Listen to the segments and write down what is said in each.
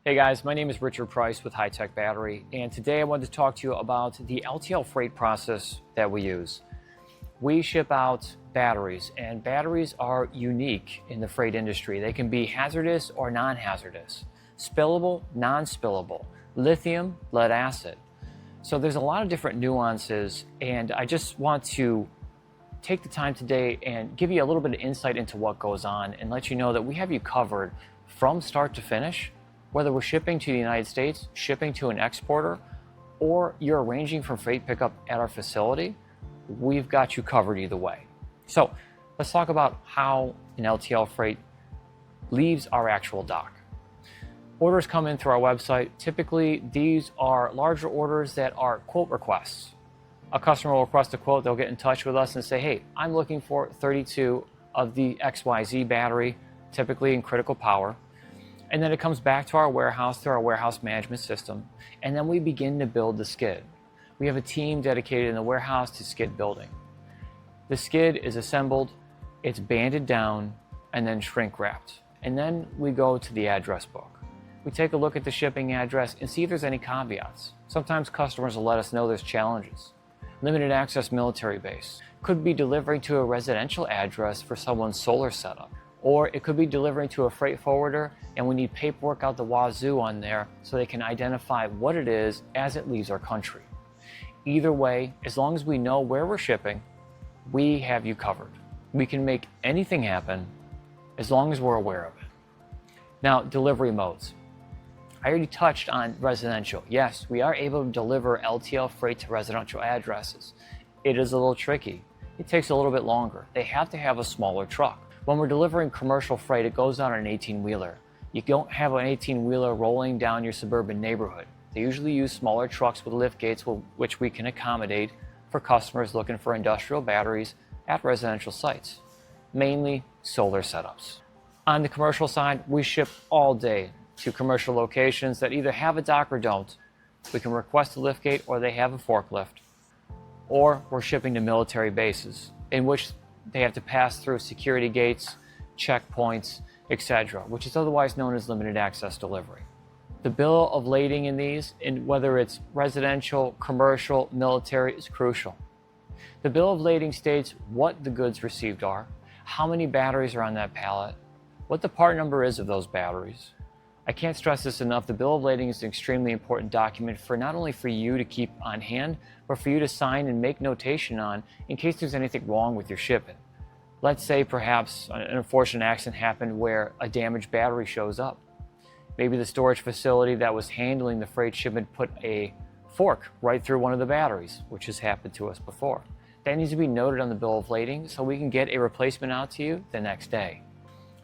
Hey guys, my name is Richard Price with High Tech Battery, and today I wanted to talk to you about the LTL freight process that we use. We ship out batteries, and batteries are unique in the freight industry. They can be hazardous or non-hazardous, spillable, non-spillable, lithium, lead acid. So there's a lot of different nuances, and I just want to take the time today and give you a little bit of insight into what goes on and let you know that we have you covered from start to finish. Whether we're shipping to the United States, shipping to an exporter, or you're arranging for freight pickup at our facility, we've got you covered either way. So let's talk about how an LTL freight leaves our actual dock. Orders come in through our website. Typically, these are larger orders that are quote requests. A customer will request a quote, they'll get in touch with us and say, hey, I'm looking for 32 of the XYZ battery, typically in critical power. And then it comes back to our warehouse through our warehouse management system. And then we begin to build the skid. We have a team dedicated in the warehouse to skid building. The skid is assembled, it's banded down, and then shrink wrapped. And then we go to the address book. We take a look at the shipping address and see if there's any caveats. Sometimes customers will let us know there's challenges. Limited access military base. Could be delivering to a residential address for someone's solar setup. Or it could be delivering to a freight forwarder and we need paperwork out the wazoo on there so they can identify what it is as it leaves our country. Either way, as long as we know where we're shipping, we have you covered. We can make anything happen as long as we're aware of it. Now, delivery modes. I already touched on residential. Yes, we are able to deliver LTL freight to residential addresses. It is a little tricky. It takes a little bit longer. They have to have a smaller truck. When we're delivering commercial freight, it goes on an 18-wheeler. You don't have an 18-wheeler rolling down your suburban neighborhood. They usually use smaller trucks with lift gates, which we can accommodate for customers looking for industrial batteries at residential sites, mainly solar setups. On the commercial side, we ship all day to commercial locations that either have a dock or don't. We can request a lift gate or they have a forklift. Or we're shipping to military bases, in which they have to pass through security gates, checkpoints, etc., which is otherwise known as limited access delivery. The bill of lading in these, whether it's residential, commercial, military, is crucial. The bill of lading states what the goods received are, how many batteries are on that pallet, what the part number is of those batteries. I can't stress this enough, the bill of lading is an extremely important document for not only for you to keep on hand, but for you to sign and make notation on in case there's anything wrong with your shipment. Let's say perhaps an unfortunate accident happened where a damaged battery shows up. Maybe the storage facility that was handling the freight shipment put a fork right through one of the batteries, which has happened to us before. That needs to be noted on the bill of lading so we can get a replacement out to you the next day.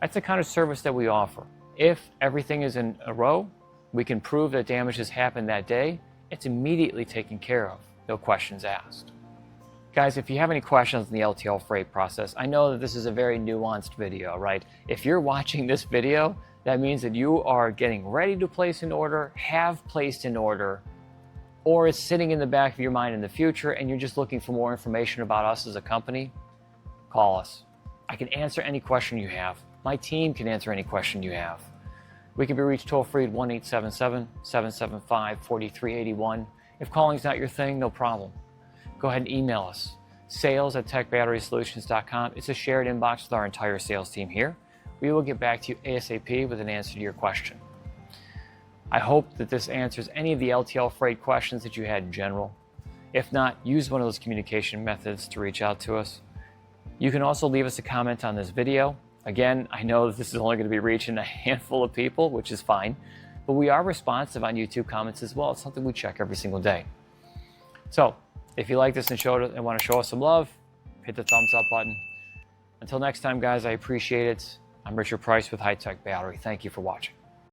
That's the kind of service that we offer. If everything is in a row, we can prove that damage has happened that day. It's immediately taken care of, no questions asked. Guys, if you have any questions on the LTL freight process, I know that this is a very nuanced video, right? If you're watching this video, that means that you are getting ready to place an order, have placed an order, or it's sitting in the back of your mind in the future and you're just looking for more information about us as a company. Call us. I can answer any question you have. My team can answer any question you have. We can be reached toll-free at 1-877-775-4381. If calling's not your thing, no problem. Go ahead and email us, sales@techbatterysolutions.com. It's a shared inbox with our entire sales team here. We will get back to you ASAP with an answer to your question. I hope that this answers any of the LTL freight questions that you had in general. If not, use one of those communication methods to reach out to us. You can also leave us a comment on this video. Again, I know that this is only going to be reaching a handful of people, which is fine, but we are responsive on YouTube comments as well. It's something we check every single day. So if you like this and want to show us some love, hit the thumbs up button. Until next time, guys, I appreciate it. I'm Richard Price with High Tech Battery. Thank you for watching.